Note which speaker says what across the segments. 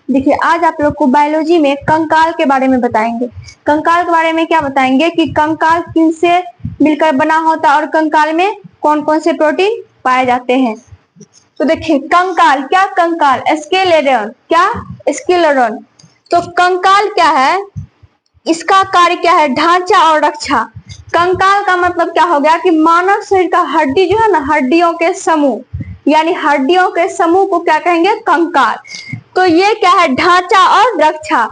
Speaker 1: देखिए आज आप लोग को बायोलॉजी में कंकाल के बारे में बताएंगे। कंकाल के बारे में क्या बताएंगे कि कंकाल किनसे मिलकर बना होता है और कंकाल में कौन कौन से प्रोटीन पाए जाते हैं। तो देखिए कंकाल, क्या कंकाल, स्केलेटन, क्या स्केलेटन। तो कंकाल क्या है, इसका कार्य क्या है, ढांचा और रक्षा। कंकाल का मतलब क्या हो गया कि मानव शरीर का हड्डी जो है ना, हड्डियों के समूह, यानी हड्डियों के समूह को क्या कहेंगे, कंकाल। तो ये क्या है, ढांचा और रक्षा।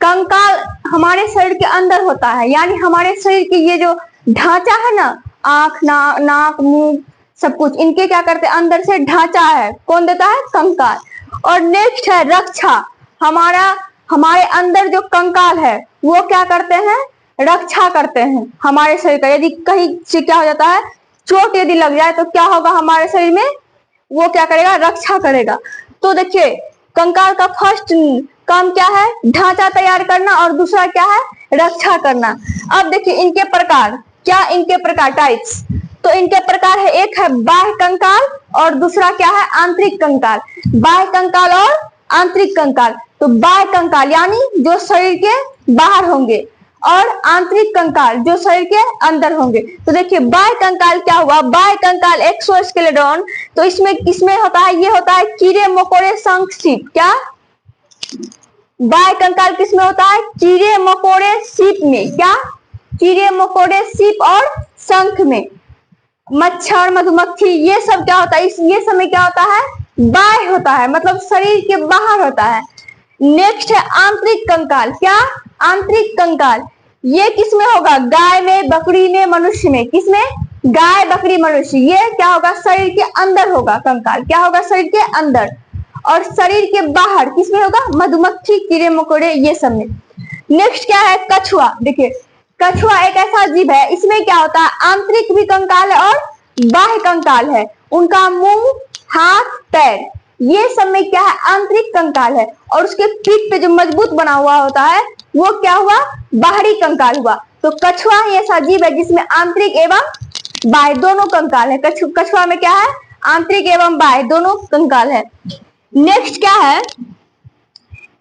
Speaker 1: कंकाल हमारे शरीर के अंदर होता है, यानी हमारे शरीर की ये जो ढांचा है ना, आंख, नाक, मुंह, सब कुछ इनके क्या करते हैं, अंदर से ढांचा है, कौन देता है, कंकाल। और नेक्स्ट है रक्षा। हमारे अंदर जो कंकाल है वो क्या करते हैं, रक्षा करते हैं हमारे शरीर का। यदि कहीं से क्या हो जाता है, चोट यदि लग जाए तो क्या होगा हमारे शरीर में, वो क्या करेगा, रक्षा करेगा। तो देखिए कंकाल का फर्स्ट काम क्या है, ढांचा तैयार करना, और दूसरा क्या है, रक्षा करना। अब देखिए इनके प्रकार, क्या इनके प्रकार, टाइप्स। तो इनके प्रकार है, एक है बाह्य कंकाल और दूसरा क्या है, आंतरिक कंकाल। बाह्य कंकाल और आंतरिक कंकाल। तो बाह्य कंकाल यानी जो शरीर के बाहर होंगे, और आंतरिक कंकाल जो शरीर के अंदर होंगे। तो देखिए बाह्य कंकाल क्या हुआ, बाह्य कंकाल एक्सोस्केलेटन। तो इसमें किसमें होता है, ये होता है कीड़े मकोड़े, शंख, सीप। क्या बाह्य कंकाल किसमें होता है, कीड़े मकोड़े, सीप में। क्या कीड़े मकोड़े, सीप और शंख में। मच्छर, मधुमक्खी, ये सब क्या होता है, ये सब में क्या होता है, बाह्य होता है, मतलब शरीर के बाहर होता है। नेक्स्ट है आंतरिक कंकाल। क्या आंतरिक कंकाल, ये किसमें होगा, गाय में, बकरी में, मनुष्य में। किसमें, गाय, बकरी, मनुष्य। ये क्या होगा, शरीर के अंदर होगा कंकाल। क्या होगा, शरीर के अंदर। और शरीर के बाहर किसमें होगा, मधुमक्खी, कीड़े मकोड़े, ये सब में। नेक्स्ट क्या है, कछुआ। देखिए कछुआ एक ऐसा जीव है, इसमें क्या होता है, आंतरिक भी कंकाल है और बाह्य कंकाल है। उनका मुंह, हाथ, पैर, ये सब में क्या है, आंतरिक कंकाल है। और उसके पीठ पे जो मजबूत बना हुआ होता है वो क्या हुआ, बाहरी कंकाल हुआ। तो कछुआ ही ऐसा जीव है जिसमें आंतरिक एवं बाह्य दोनों कंकाल है। कछुआ में क्या है, आंतरिक एवं बाह्य दोनों कंकाल है। नेक्स्ट क्या है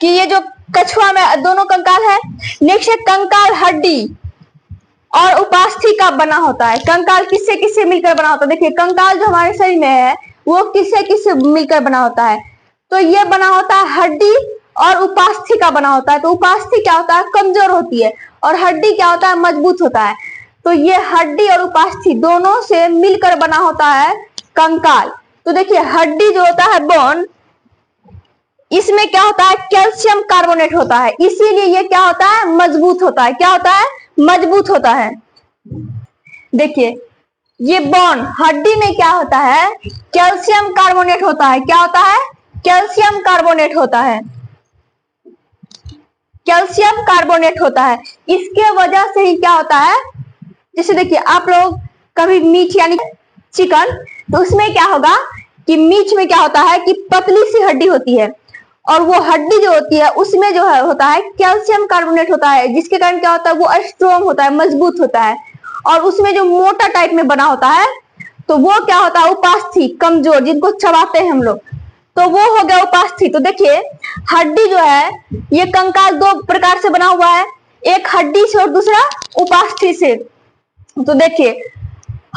Speaker 1: कि ये जो कछुआ में दोनों कंकाल है। नेक्स्ट है कंकाल हड्डी और उपास्थि का बना होता है। कंकाल किससे किससे मिलकर बना होता है, देखिए कंकाल जो हमारे शरीर में है वो किससे किससे मिलकर बना होता है। तो ये बना होता है हड्डी और उपास्थि का बना होता है। तो उपास्थि क्या होता है, कमजोर होती है, और हड्डी क्या होता है, मजबूत होता है। तो ये हड्डी और उपास्थि दोनों से मिलकर बना होता है कंकाल। तो देखिए हड्डी जो होता है बोन, इसमें क्या होता है, कैल्शियम कार्बोनेट होता है, इसीलिए ये क्या होता है, मजबूत होता है। क्या होता है, मजबूत होता है। देखिए ये बोन, हड्डी में क्या होता है, कैल्शियम कार्बोनेट होता है। क्या होता है, कैल्शियम कार्बोनेट होता है, कैल्शियम कार्बोनेट होता है। इसके वजह से ही क्या होता है, जैसे देखिए आप लोग कभी मीट यानी चिकन, तो उसमें क्या होगा कि मीट में क्या होता है कि पतली सी हड्डी होती है, और वो हड्डी जो होती है उसमें जो है होता है कैल्शियम कार्बोनेट होता है, जिसके कारण क्या होता है, वो स्ट्रॉन्ग होता है, मजबूत होता है। और उसमें जो मोटा टाइप में बना होता है तो वो क्या होता है, उपास्थि, कमजोर, जिनको चबाते हैं हम लोग, तो वो हो गया उपास्थि। तो देखिए हड्डी जो है ये कंकाल दो प्रकार से बना हुआ है, एक हड्डी से और दूसरा उपास्थि से। तो देखिए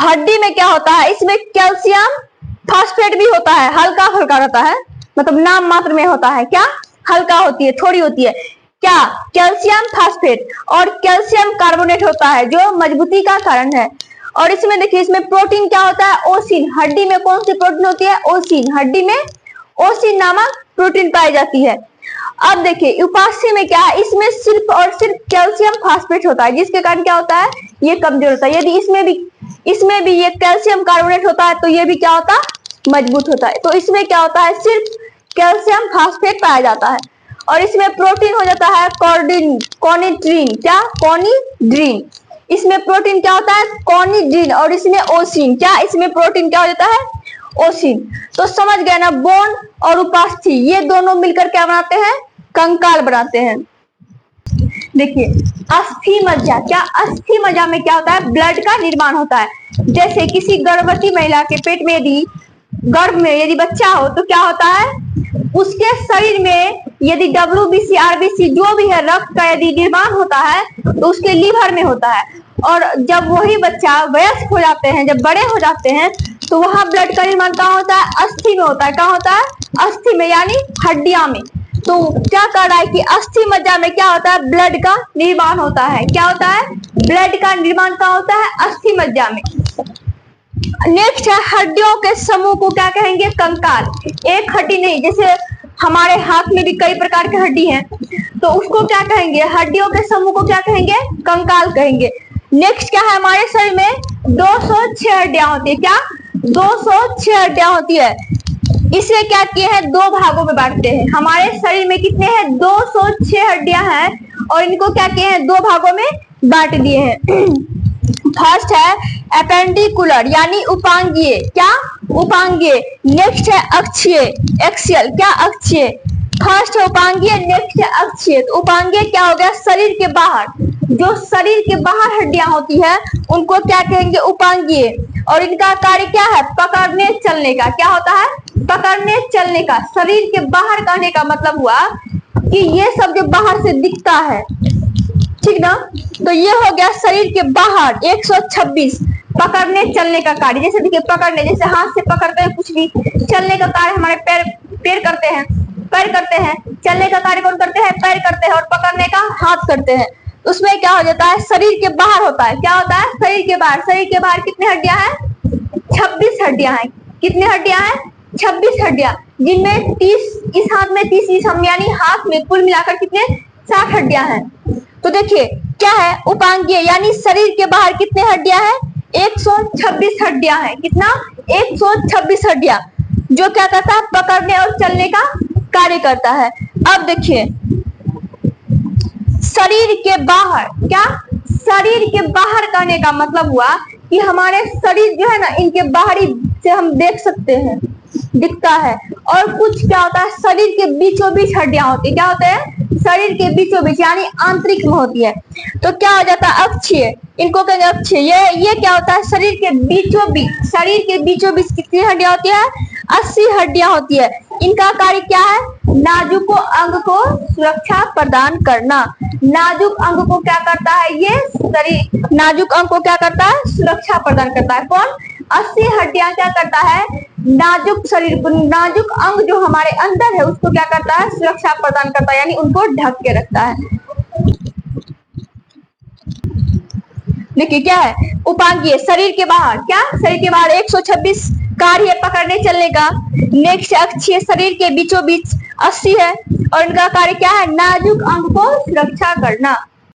Speaker 1: हड्डी में क्या होता है, इसमें कैल्शियम फास्फेट भी होता है, हल्का हल्का रहता है, मतलब नाम मात्र में होता है। क्या हल्का होती है, थोड़ी होती है। क्या कैल्शियम फास्फेट और कैल्शियम कार्बोनेट होता है जो मजबूती का कारण है। और इसमें देखिए इसमें प्रोटीन क्या होता है, ओसिन। हड्डी में कौन सी प्रोटीन होती है, ओसिन। हड्डी में ओसिन नामक प्रोटीन पाई जाती है। अब देखिए उपास्थि में क्या है, इसमें सिर्फ और सिर्फ कैल्शियम फास्फेट होता है, जिसके कारण क्या होता है, ये कमजोर होता है। यदि इसमें भी ये कैल्शियम कार्बोनेट होता है तो ये भी क्या होता है, मजबूत होता है। तो इसमें क्या होता है, सिर्फ कैल्शियम फास्फेट पाया जाता है। और इसमें प्रोटीन हो जाता है कॉनिड्रीन। क्या, कॉनिड्रीन। इसमें प्रोटीन क्या होता है, कॉनिड्रीन, और इसमें ओसिन। क्या, इसमें प्रोटीन क्या हो जाता है, ओसिन। तो समझ गए ना, बोन और उपास्थि ये दोनों मिलकर क्या बनाते हैं, कंकाल बनाते हैं। देखिए अस्थि मज्जा। क्या अस्थि मज्जा में क्या होता है, ब्लड का निर्माण होता है। जैसे किसी गर्भवती महिला के पेट में यदि गर्भ में यदि बच्चा हो तो क्या होता है, उसके शरीर में यदि WBC RBC जो भी है रक्त का यदि निर्माण होता है तो उसके लीवर में होता है। और जब वही बच्चा वयस्क हो जाते हैं, जब बड़े हो जाते हैं तो वहां ब्लड का निर्माण कहाँ होता है? अस्थि में होता है। कहाँ होता है? अस्थि में, यानी हड्डियां में। तो क्या कर रहा है कि अस्थि मज्जा में क्या होता है? ब्लड का निर्माण होता है। क्या होता है? ब्लड का निर्माण कहाँ होता है? अस्थि मज्जा में। नेक्स्ट है हड्डियों के समूह को क्या कहेंगे? कंकाल। एक हड्डी नहीं, जैसे हमारे हाथ में भी कई प्रकार की हड्डी हैं, तो उसको क्या कहेंगे? हड्डियों के समूह को क्या कहेंगे? कंकाल कहेंगे। नेक्स्ट क्या है? हमारे शरीर में 206 हड्डियां होती है। क्या? 206 हड्डियां होती है। इसे क्या किए हैं? दो भागों में बांटते हैं। हमारे शरीर में कितने हैं? 206 हड्डियां हैं और इनको क्या किए हैं? दो भागों में बांट दिए हैं। फर्स्ट है एपेंडिकुलर यानी उपांगीय। क्या? उपांगीय। नेक्स्ट है अक्षीय, एक्सियल। क्या? अक्षीय। फर्स्ट है उपांगीय, नेक्स्ट है अक्षीय। तो उपांगीय क्या हो गया? शरीर के बाहर, जो शरीर के बाहर हड्डियां होती है उनको क्या कहेंगे? उपांगीय। और इनका कार्य क्या है? पकड़ने चलने का। क्या होता है? पकड़ने चलने का। शरीर के बाहर कहने का मतलब हुआ कि ये सब जो बाहर से दिखता है, ठीक ना? तो ये हो गया शरीर के बाहर 126 पकड़ने चलने का कार्य। जैसे देखिए पकड़ने, जैसे हाथ से पकड़ते हैं कुछ भी। चलने का कार्य हमारे पैर करते हैं, पैर करते हैं। चलने का कार्य कौन करते हैं? पैर करते हैं। और पकड़ने का हाथ करते हैं। उसमें क्या हो जाता है? शरीर के बाहर होता है। क्या होता है? शरीर के बाहर। शरीर के बाहर कितने हड्डियां हैं? 26 हड्डियां हैं। कितने हड्डियां हैं? 26 हड्डियां, जिनमें 30 इस हाथ में 30 इस हम यानी हाथ में कुल मिलाकर कितने? 60 हड्डियां हैं। तो देखिए क्या है? उपांगीय यानी शरीर के बाहर कितने हड्डियां हैं? 126 हड्डियां हैं। कितना? 126 हड्डियां, जो क्या करता है? पकड़ने और चलने का कार्य करता है। अब देखिए शरीर के बाहर। क्या? शरीर के बाहर कहने का मतलब हुआ कि हमारे शरीर जो है ना, इनके बाहरी से हम देख सकते हैं, दिखता है। और कुछ क्या होता है? शरीर के बीचों बीच हड्डियां होती है। क्या होते हैं? शरीर के बीचों बीच यानी आंतरिक में होती है। तो क्या हो जाता है? अक्षीय। इनको कहेंगे अक्षीय। ये क्या होता है? शरीर के बीचों बीच। शरीर के बीचों बीच कितनी हड्डियां होती है? 80 हड्डियां होती है। इनका कार्य क्या है? नाजुक अंग को सुरक्षा प्रदान करना। नाजुक अंग को क्या करता है? ये शरीर नाजुक अंग को क्या करता है? सुरक्षा प्रदान करता है। कौन? 80 हड्डियां क्या करता है? नाजुक शरीर को, नाजुक अंग जो हमारे अंदर है उसको क्या करता है? सुरक्षा प्रदान करता है, यानी उनको ढक के रखता है। देखिए क्या है? उपांगीय शरीर के बाहर। क्या? शरीर के बाहर 126 कार्य है पकड़ने चलने का। नेक्स्ट अक्षीय शरीर के बीचों बीच 80 है और इनका कार्य क्या है? नाजुक अंग को सुरक्षा करना।